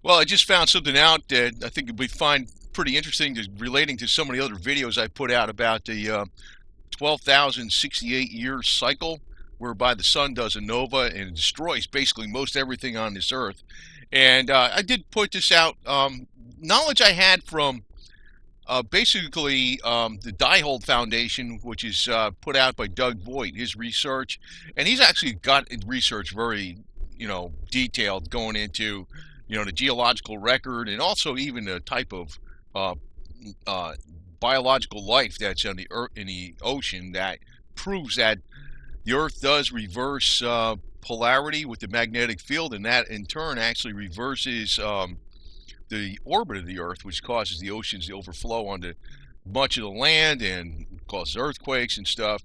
Well, I just found something out that I think we find pretty interesting, relating to some of the other videos I put out about the 12,068 year cycle, whereby the sun does a nova and it destroys basically most everything on this earth. And I did put this out. Knowledge I had from basically the Diehold Foundation, which is put out by Doug Voigt, his research, and he's actually got research very, detailed, going into, the geological record, and also even the type of uh, uh, biological life that's on the earth, in the ocean, that proves that the Earth does reverse polarity with the magnetic field, and that in turn actually reverses the orbit of the Earth, which causes the oceans to overflow onto much of the land and causes earthquakes and stuff.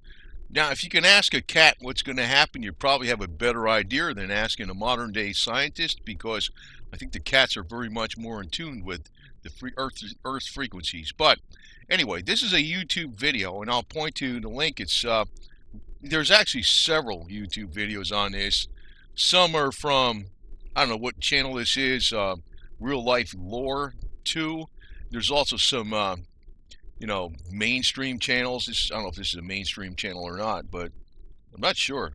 Now, if you can ask a cat what's going to happen, you probably have a better idea than asking a modern day scientist, because I think the cats are very much more in tune with the Earth's frequencies. But anyway, this is a YouTube video, and I'll point to the link. There's actually several YouTube videos on this. Some are from, I don't know what channel this is, Real Life Lore 2. There's also some, mainstream channels. I don't know if this is a mainstream channel or not, but I'm not sure.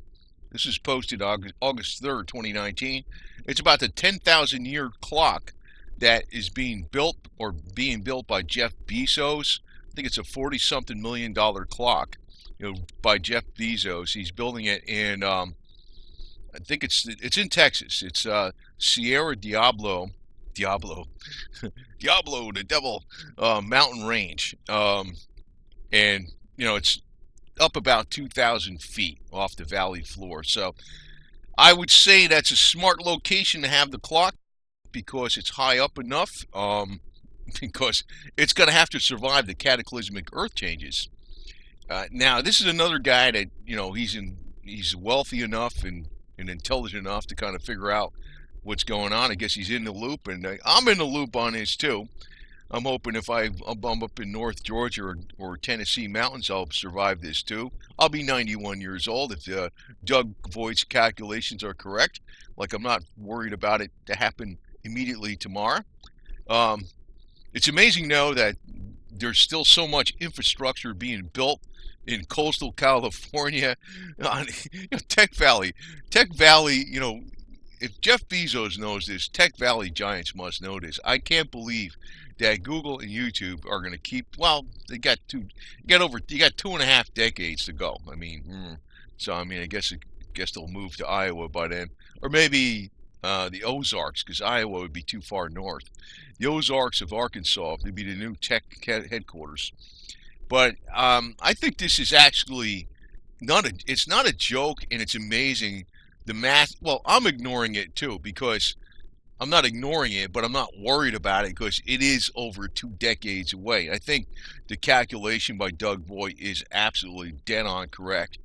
This is posted August 3rd, 2019. It's about the 10,000 year clock that is being built, or being built by Jeff Bezos. I think it's a 40 something $1 million clock, by Jeff Bezos. He's building it in, I think it's in Texas. It's Sierra Diablo, Diablo, the Devil mountain range, and it's up about 2,000 feet off the valley floor. So I would say that's a smart location to have the clock, because it's high up enough. Because it's going to have to survive the cataclysmic Earth changes. Now, this is another guy that he's wealthy enough and intelligent enough to kind of figure out what's going on. I guess he's in the loop, and I'm in the loop on this too. I'm hoping if I'm up in North Georgia or Tennessee mountains, I'll survive this too. I'll be 91 years old if Doug Voigt's calculations are correct. Like, I'm not worried about it to happen immediately tomorrow. Um, it's amazing, though, that there's still so much infrastructure being built in coastal California, on Tech Valley. Tech Valley, if Jeff Bezos knows this, Tech Valley giants must know this. I can't believe that Google and YouTube are going to keep. Well, you got 2.5 decades to go. I mean, so I mean, I guess they'll move to Iowa by then, or maybe the Ozarks, because Iowa would be too far north. The Ozarks of Arkansas would be the new tech headquarters. But I think this is actually it's not a joke, and it's amazing. The math, well, I'm ignoring it too, because I'm not ignoring it, but I'm not worried about it, because it is over 2 decades away. I think the calculation by Doug Voigt is absolutely dead on correct.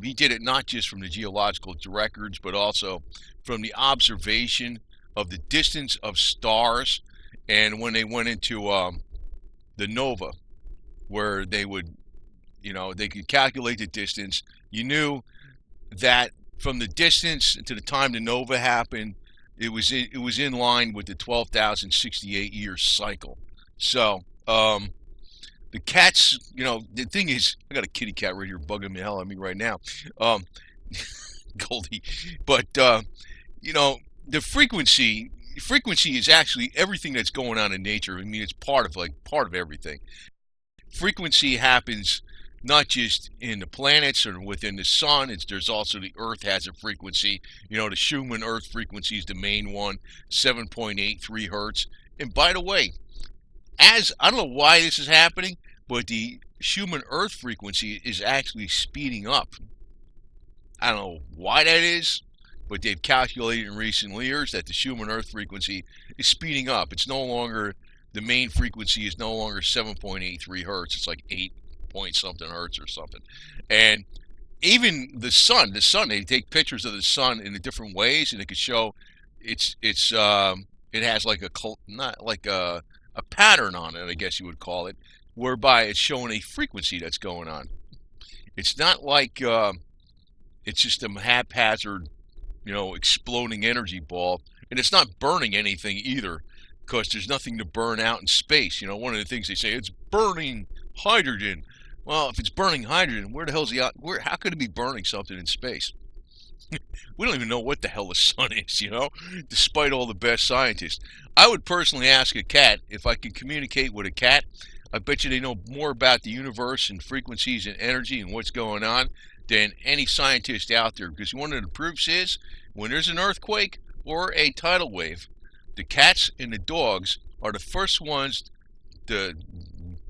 He did it not just from the geological records, but also from the observation of the distance of stars, and when they went into the nova, where they could calculate the distance. You knew that from the distance to the time the nova happened, it was in line with the 12,068 year cycle. So the cats, the thing is, I got a kitty cat right here bugging the hell out of me right now, um, Goldie. But the frequency is actually everything that's going on in nature. I mean, it's part of everything. Frequency happens not just in the planets or within the sun. There's also the Earth has a frequency. The Schumann Earth frequency is the main one, 7.83 hertz. And by the way, as I don't know why this is happening, but the Schumann Earth frequency is actually speeding up. I don't know why that is, but they've calculated in recent years that the Schumann Earth frequency is speeding up. It's no longer The main frequency is no longer 7.83 hertz. It's like 8 point something hertz or something. And even the sun, they take pictures of the sun in different ways, and it could show it has like not like a pattern on it, I guess you would call it, whereby it's showing a frequency that's going on. It's not like it's just a haphazard, exploding energy ball. And it's not burning anything either, because there's nothing to burn out in space. You know, one of the things they say, it's burning hydrogen. Well, if it's burning hydrogen, where the hell's the where? How could it be burning something in space? We don't even know what the hell the sun is, you know, despite all the best scientists. I would personally ask a cat if I could communicate with a cat. I bet you they know more about the universe and frequencies and energy and what's going on than any scientist out there. Because one of the proofs is when there's an earthquake or a tidal wave, the cats and the dogs are the first ones to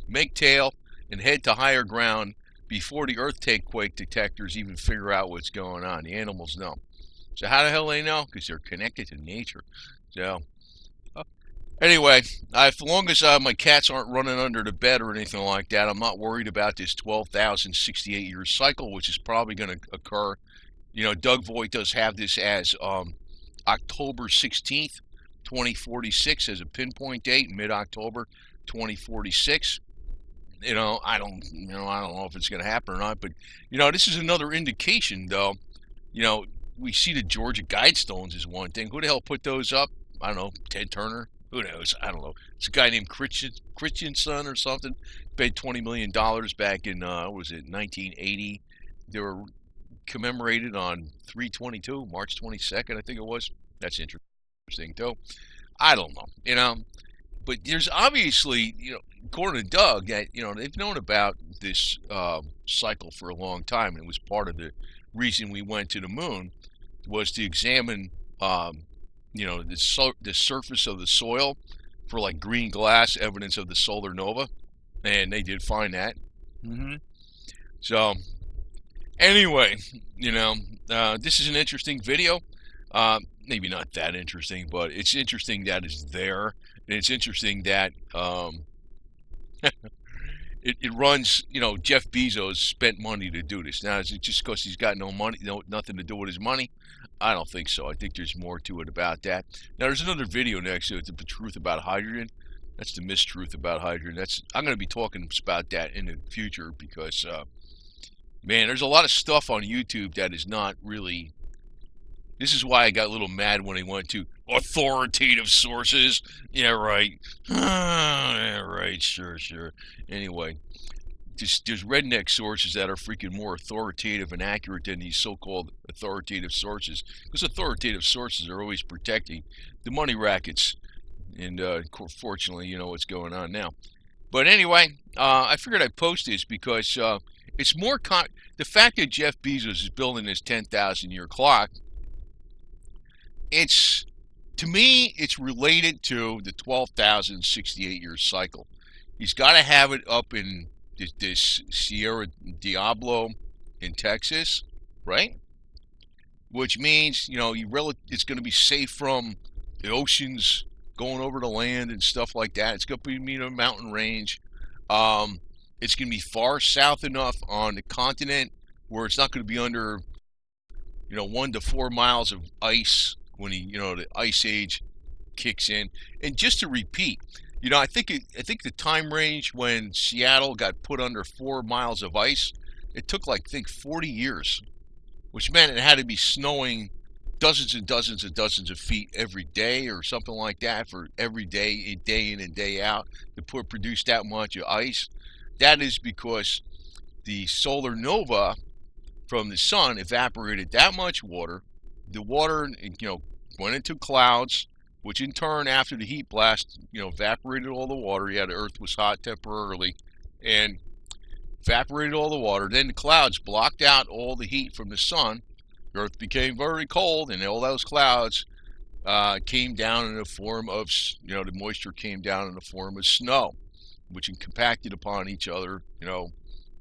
make tail and head to higher ground before the earthquake detectors even figure out what's going on. The animals know. So how the hell they know? Because they're connected to nature. So anyway, as long as my cats aren't running under the bed or anything like that, I'm not worried about this 12,068 year cycle, which is probably going to occur. You know, Doug Voigt does have this as October 16th, 2046 as a pinpoint date, mid-October 2046. I don't know if it's going to happen or not, but this is another indication, though. We see the Georgia Guidestones is one thing. Who the hell put those up? I don't know. Ted Turner. Who knows? I don't know. It's a guy named Christensen or something. Paid $20 million back in what was it, 1980. They were commemorated on 3/22, March 22nd, I think it was. That's interesting, though. I don't know. But there's obviously, according to Doug, that they've known about this cycle for a long time, and it was part of the reason we went to the moon was to examine, the surface of the soil for like green glass, evidence of the solar nova, and they did find that. So, anyway, this is an interesting video. Maybe not that interesting, but it's interesting that it's there. And it's interesting that it runs, Jeff Bezos spent money to do this. Now, is it just because he's got no money, nothing to do with his money? I don't think so. I think there's more to it about that. Now, there's another video next to it, the truth about hydrogen. That's the mistruth about hydrogen. I'm going to be talking about that in the future because, man, there's a lot of stuff on YouTube that is not really... This is why I got a little mad when I went to authoritative sources. Yeah, right. Yeah, right. Sure. Anyway, there's redneck sources that are freaking more authoritative and accurate than these so-called authoritative sources. Because authoritative sources are always protecting the money rackets. And fortunately, you know what's going on now. But anyway, I figured I'd post this because it's more... the fact that Jeff Bezos is building this 10,000-year clock, to me, it's related to the 12,068 year cycle. He's got to have it up in this Sierra Diablo in Texas, right? Which means, it's going to be safe from the oceans going over the land and stuff like that. It's going to be a mountain range. It's going to be far south enough on the continent where it's not going to be under, 1 to 4 miles of ice when the ice age kicks in. And just to repeat, I think the time range when Seattle got put under 4 miles of ice, it took 40 years, which meant it had to be snowing dozens and dozens and dozens of feet every day or something like that for every day in and day out to produce that much of ice. That is because the solar nova from the sun evaporated that much water. The water, went into clouds, which in turn, after the heat blast, evaporated all the water. Yeah, the Earth was hot temporarily, and evaporated all the water. Then the clouds blocked out all the heat from the sun. The Earth became very cold, and all those clouds came down in the form of, the moisture came down in the form of snow, which compacted upon each other,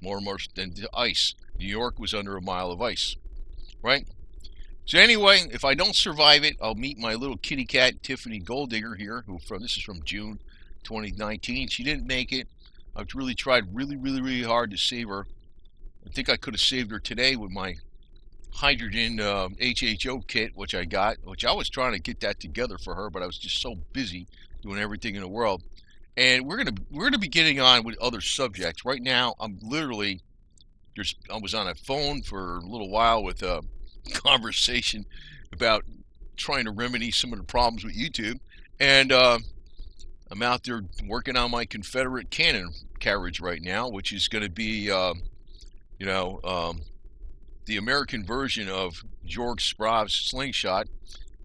more and more than ice. New York was under a mile of ice, right? So anyway, if I don't survive it, I'll meet my little kitty cat, Tiffany Golddigger here, this is from June 2019. She didn't make it. I've really tried really hard to save her. I think I could have saved her today with my hydrogen HHO kit, which I was trying to get that together for her, but I was just so busy doing everything in the world. And we're gonna be getting on with other subjects. Right now, I'm literally I was on a phone for a little while with a conversation about trying to remedy some of the problems with YouTube, and I'm out there working on my Confederate cannon carriage right now, which is going to be, you know, the American version of George Sprov's slingshot.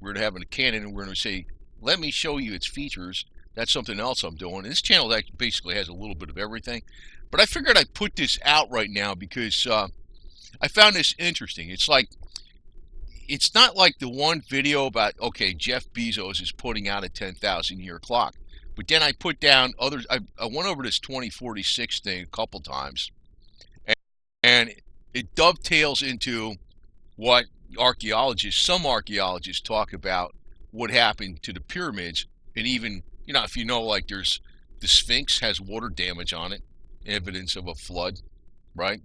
We're going to have a cannon, and we're going to say, "Let me show you its features." That's something else I'm doing. This channel that basically has a little bit of everything, but I figured I'd put this out right now because I found this interesting. It's not like the one video about, okay, Jeff Bezos is putting out a 10,000 year clock. But then I put down others. I went over this 2046 thing a couple times, and it dovetails into what some archaeologists talk about what happened to the pyramids. And even, if you know, like there's the Sphinx has water damage on it, evidence of a flood, right?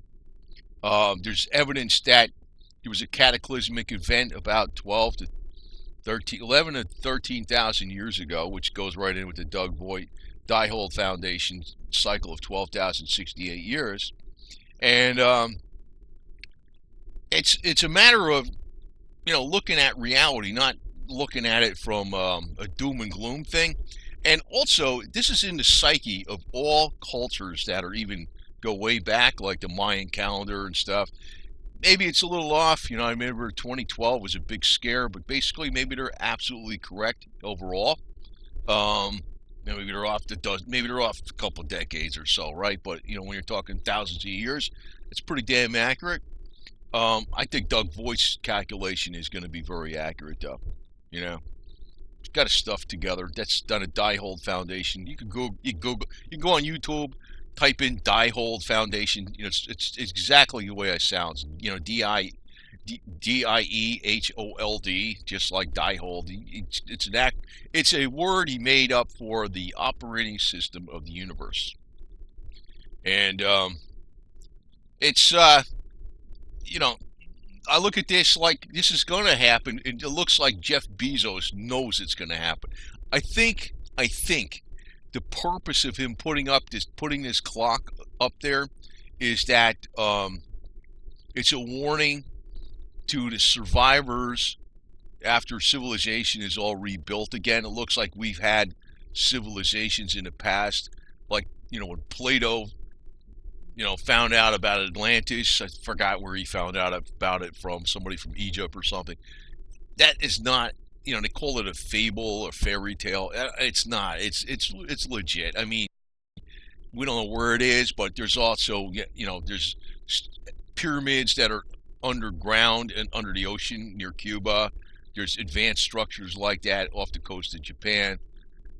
There's evidence that there was a cataclysmic event about 11 to 13,000 years ago, which goes right in with the Doug Voigt Diehold Foundation cycle of 12,068 years. And it's a matter of, looking at reality, not looking at it from a doom and gloom thing. And also, this is in the psyche of all cultures that are even go way back, like the Mayan calendar and stuff. Maybe it's a little off. I remember 2012 was a big scare, but basically maybe they're absolutely correct overall. Maybe they're off a couple of decades or so, right? But when you're talking thousands of years, it's pretty damn accurate. I think Doug Voigt's calculation is going to be very accurate, though. He's got his stuff together. That's done at Diehold Foundation. You can go on YouTube, type in Diehold Foundation. It's exactly the way it sounds. Diehold, just like Diehold. It's a word he made up for the operating system of the universe. And it's I look at this like this is going to happen, and it looks like Jeff Bezos knows it's going to happen. I think the purpose of him putting this clock up there is that it's a warning to the survivors after civilization is all rebuilt again. It looks like we've had civilizations in the past, like when Plato found out about Atlantis. I forgot where he found out about it from, somebody from Egypt or something. That is not, they call it a fable or fairy tale. It's not. It's legit. I mean, we don't know where it is, but there's also, there's pyramids that are underground and under the ocean near Cuba. There's advanced structures like that off the coast of Japan.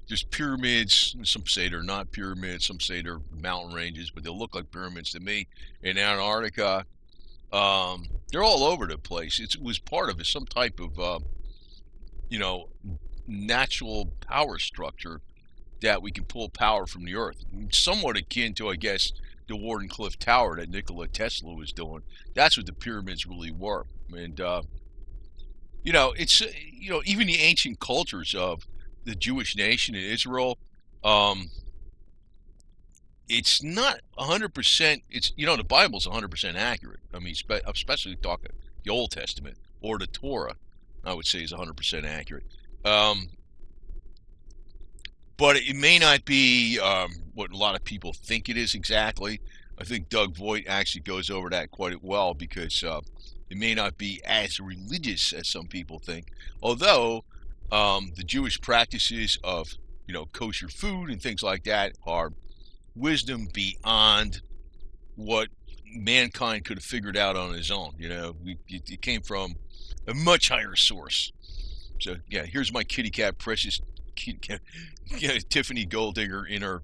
There's pyramids. Some say they're not pyramids. Some say they're mountain ranges, but they look like pyramids to me. In Antarctica, they're all over the place. It was part of some type of, natural power structure that we can pull power from the earth. Somewhat akin to, I guess, the Wardenclyffe Tower that Nikola Tesla was doing. That's what the pyramids really were. And, it's, even the ancient cultures of the Jewish nation in Israel, it's not 100%. It's the Bible's 100% accurate. I mean, especially talking the Old Testament or the Torah, I would say is 100% accurate. But it may not be what a lot of people think it is exactly. I think Doug Voigt actually goes over that quite well because it may not be as religious as some people think, although. The Jewish practices of, kosher food and things like that are wisdom beyond what mankind could have figured out on his own. It came from a much higher source. So, yeah, here's my kitty cat, precious kitty cat, Tiffany Golddigger in her,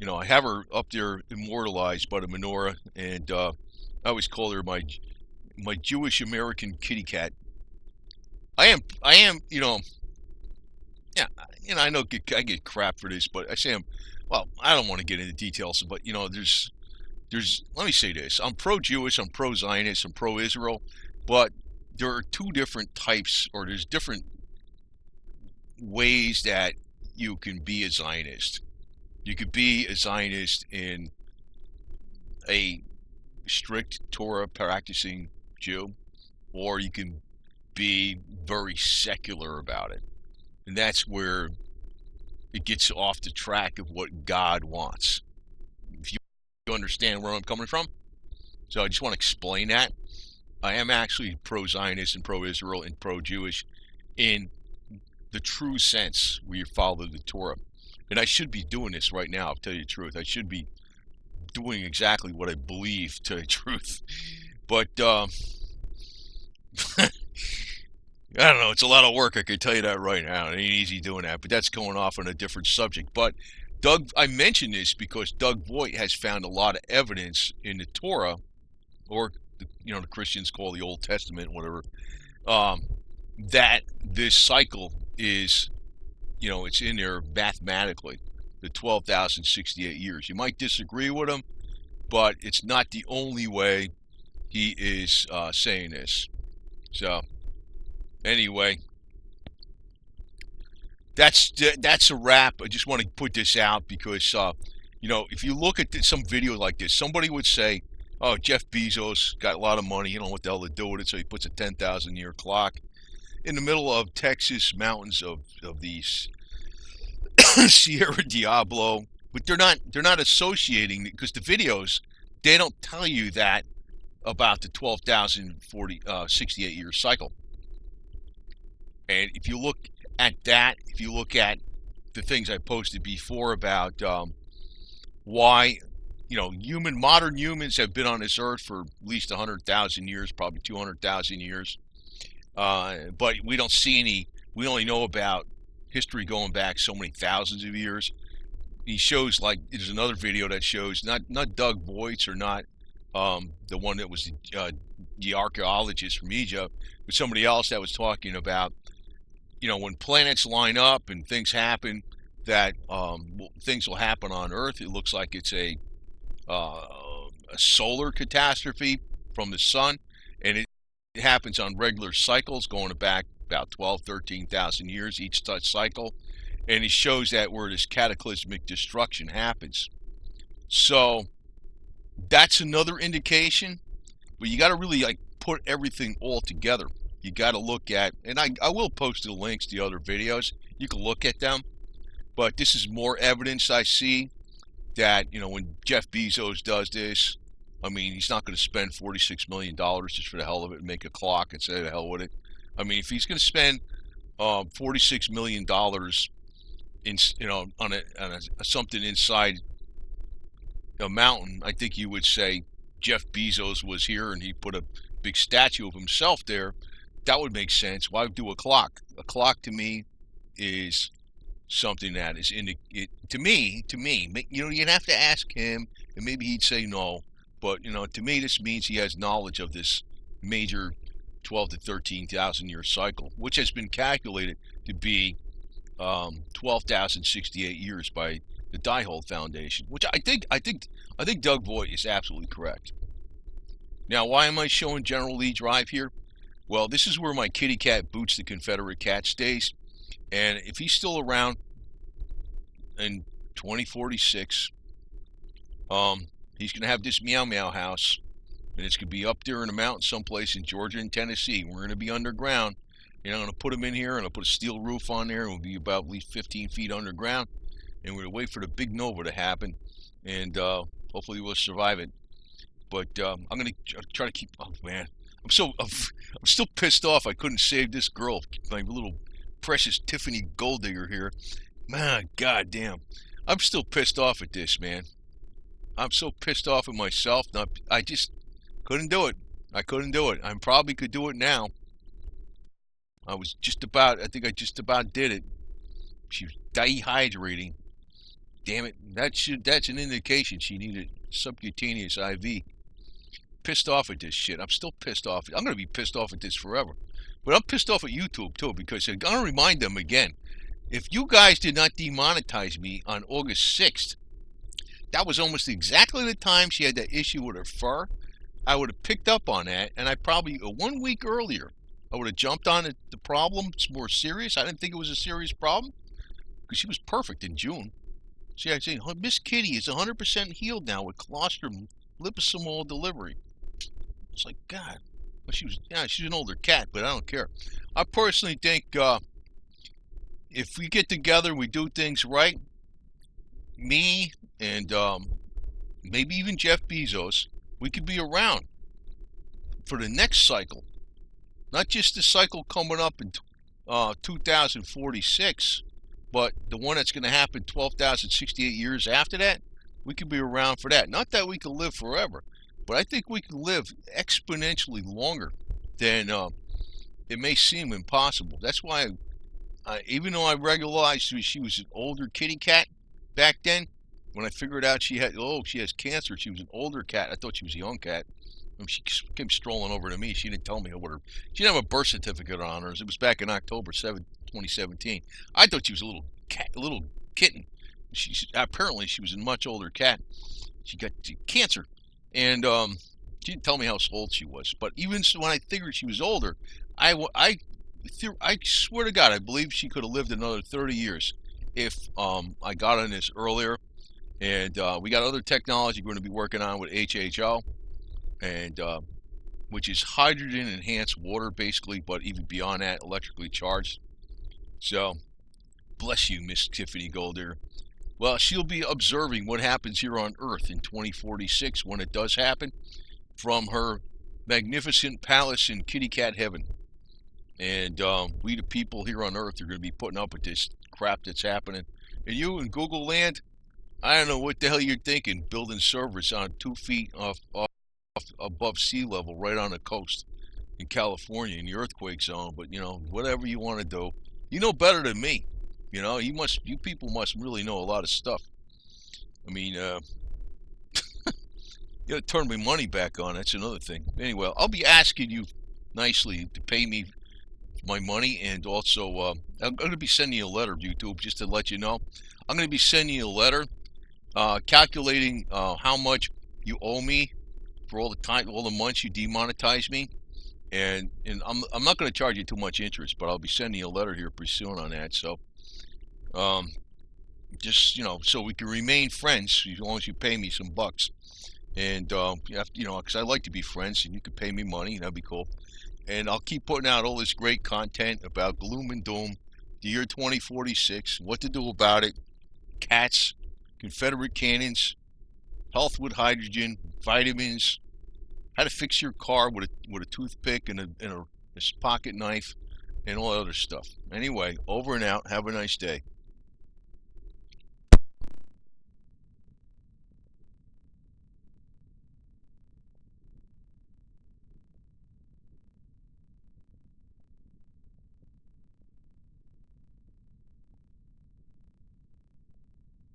I have her up there immortalized by the menorah, and I always call her my Jewish American kitty cat. I am, yeah, I know I get crap for this, but I say I don't want to get into details, but there's, let me say this: I'm pro-Jewish, I'm pro-Zionist, I'm pro-Israel, but there are two different types, or there's different ways that you can be a Zionist. You could be a Zionist in a strict Torah practicing Jew, or you can be very secular about it. And that's where it gets off the track of what God wants. If you understand where I'm coming from. So I just want to explain that. I am actually pro-Zionist and pro-Israel and pro-Jewish in the true sense where you follow the Torah. And I should be doing this right now, I'll tell you the truth. I should be doing exactly what I believe, to the truth. But, I don't know, it's a lot of work, I can tell you that right now. It ain't easy doing that, but that's going off on a different subject. But I mention this because Doug Voigt has found a lot of evidence in the Torah, or, the Christians call the Old Testament, whatever, that this cycle is, it's in there mathematically, the 12,068 years. You might disagree with him, but it's not the only way he is saying this. So, anyway, that's a wrap. I just want to put this out because, if you look at some video like this, somebody would say, oh, Jeff Bezos got a lot of money, you don't know what the hell to do with it, so he puts a 10,000-year clock in the middle of Texas mountains of these Sierra Diablo, but they're not associating, because the videos, they don't tell you that about the 12,068 year cycle. And if you look at that, if you look at the things I posted before about why modern humans have been on this earth for at least 100,000 years, probably 200,000 years, but we don't see any. We only know about history going back so many thousands of years. He shows, like, there's another video that shows not Doug Voigt, or not the one that was the archaeologist from Egypt, but somebody else that was talking about, when planets line up and things happen, that things will happen on Earth. It looks like it's a solar catastrophe from the sun, and it happens on regular cycles going back about 13,000 years each cycle, and it shows that where this cataclysmic destruction happens. So that's another indication, but you got to really put everything all together. You got to look at, and I will post the links to the other videos. You can look at them, but this is more evidence I see that, when Jeff Bezos does this, I mean, he's not going to spend $46 million just for the hell of it and make a clock and say the hell with it. I mean, if he's going to spend $46 million in, on something inside a mountain, I think you would say Jeff Bezos was here and he put a big statue of himself there. That would make sense. Why do a clock? A clock to me is something that is to me, you'd have to ask him, and maybe he'd say no, but to me this means he has knowledge of this major 12 to 13,000 year cycle, which has been calculated to be 12,068 years by the Diehold Foundation, which I think Doug Voigt is absolutely correct. Now, why am I showing General Lee Drive here? Well, this is where my kitty cat Boots the Confederate Cat stays. And if he's still around in 2046, he's going to have this meow meow house, and it's going to be up there in the mountains someplace in Georgia and Tennessee. We're going to be underground. I'm going to put him in here, and I'll put a steel roof on there, and we'll be about at least 15 feet underground. And we're going to wait for the big nova to happen, and hopefully we'll survive it. But I'm going to try to keep. Oh man, I'm still pissed off. I couldn't save this girl, my little precious Tiffany gold digger here. Man, goddamn, I'm still pissed off at this, man. I'm so pissed off at myself. I just couldn't do it. I couldn't do it. I probably could do it now. I think I just about did it. She was dehydrating. Damn it. That's an indication she needed subcutaneous IV. Pissed off at this shit. I'm still pissed off. I'm going to be pissed off at this forever. But I'm pissed off at YouTube too, because I'm going to remind them again. If you guys did not demonetize me on August 6th, that was almost exactly the time she had that issue with her fur. I would have picked up on that, and I probably, 1 week earlier, I would have jumped on it. The problem. It's more serious. I didn't think it was a serious problem, because she was perfect in June. See, I say, Miss Kitty is 100% healed now with colostrum liposomal delivery. It's like, God, Well, she's an older cat, but I don't care. I personally think if we get together and we do things right, me and maybe even Jeff Bezos, we could be around for the next cycle, not just the cycle coming up in 2046, but the one that's going to happen 12,068 years after that. We could be around for that. Not that we could live forever, but I think we could live exponentially longer than it may seem impossible. That's why, even though I realized she was an older kitty cat back then, when I figured out she has cancer, she was an older cat. I thought she was a young cat. And she came strolling over to me. She didn't tell me she didn't have a birth certificate on her. It was back in October 2017. I thought she was a little cat, a little kitten. Apparently she was a much older cat. She got cancer, and she didn't tell me how old she was. But even when I figured she was older, I swear to God, I believe she could have lived another 30 years if I got on this earlier. And we got other technology we're going to be working on with HHO, and which is hydrogen enhanced water, basically, but even beyond that, electrically charged. So, bless you, Miss Tiffany Golder. Well, she'll be observing what happens here on Earth in 2046 when it does happen from her magnificent palace in kitty cat heaven. And we, the people here on Earth, are going to be putting up with this crap that's happening. And you in Google land, I don't know what the hell you're thinking, building servers on 2 feet above sea level right on the coast in California in the earthquake zone. But, whatever you want to do, you know better than me. You people must really know a lot of stuff. I mean, you got to turn my money back on. That's another thing. Anyway, I'll be asking you nicely to pay me my money, and also I'm going to be sending you a letter, YouTube, just to let you know. I'm going to be sending you a letter calculating how much you owe me for all the months you demonetize me, and I'm not going to charge you too much interest, but I'll be sending you a letter here pretty soon on that. So, just so we can remain friends as long as you pay me some bucks, and because I like to be friends, and you can pay me money, that'd be cool. And I'll keep putting out all this great content about gloom and doom, the year 2046, what to do about it, cats, Confederate cannons, health with hydrogen, vitamins, how to fix your car with a toothpick and a pocket knife, and all that other stuff. Anyway, over and out. Have a nice day.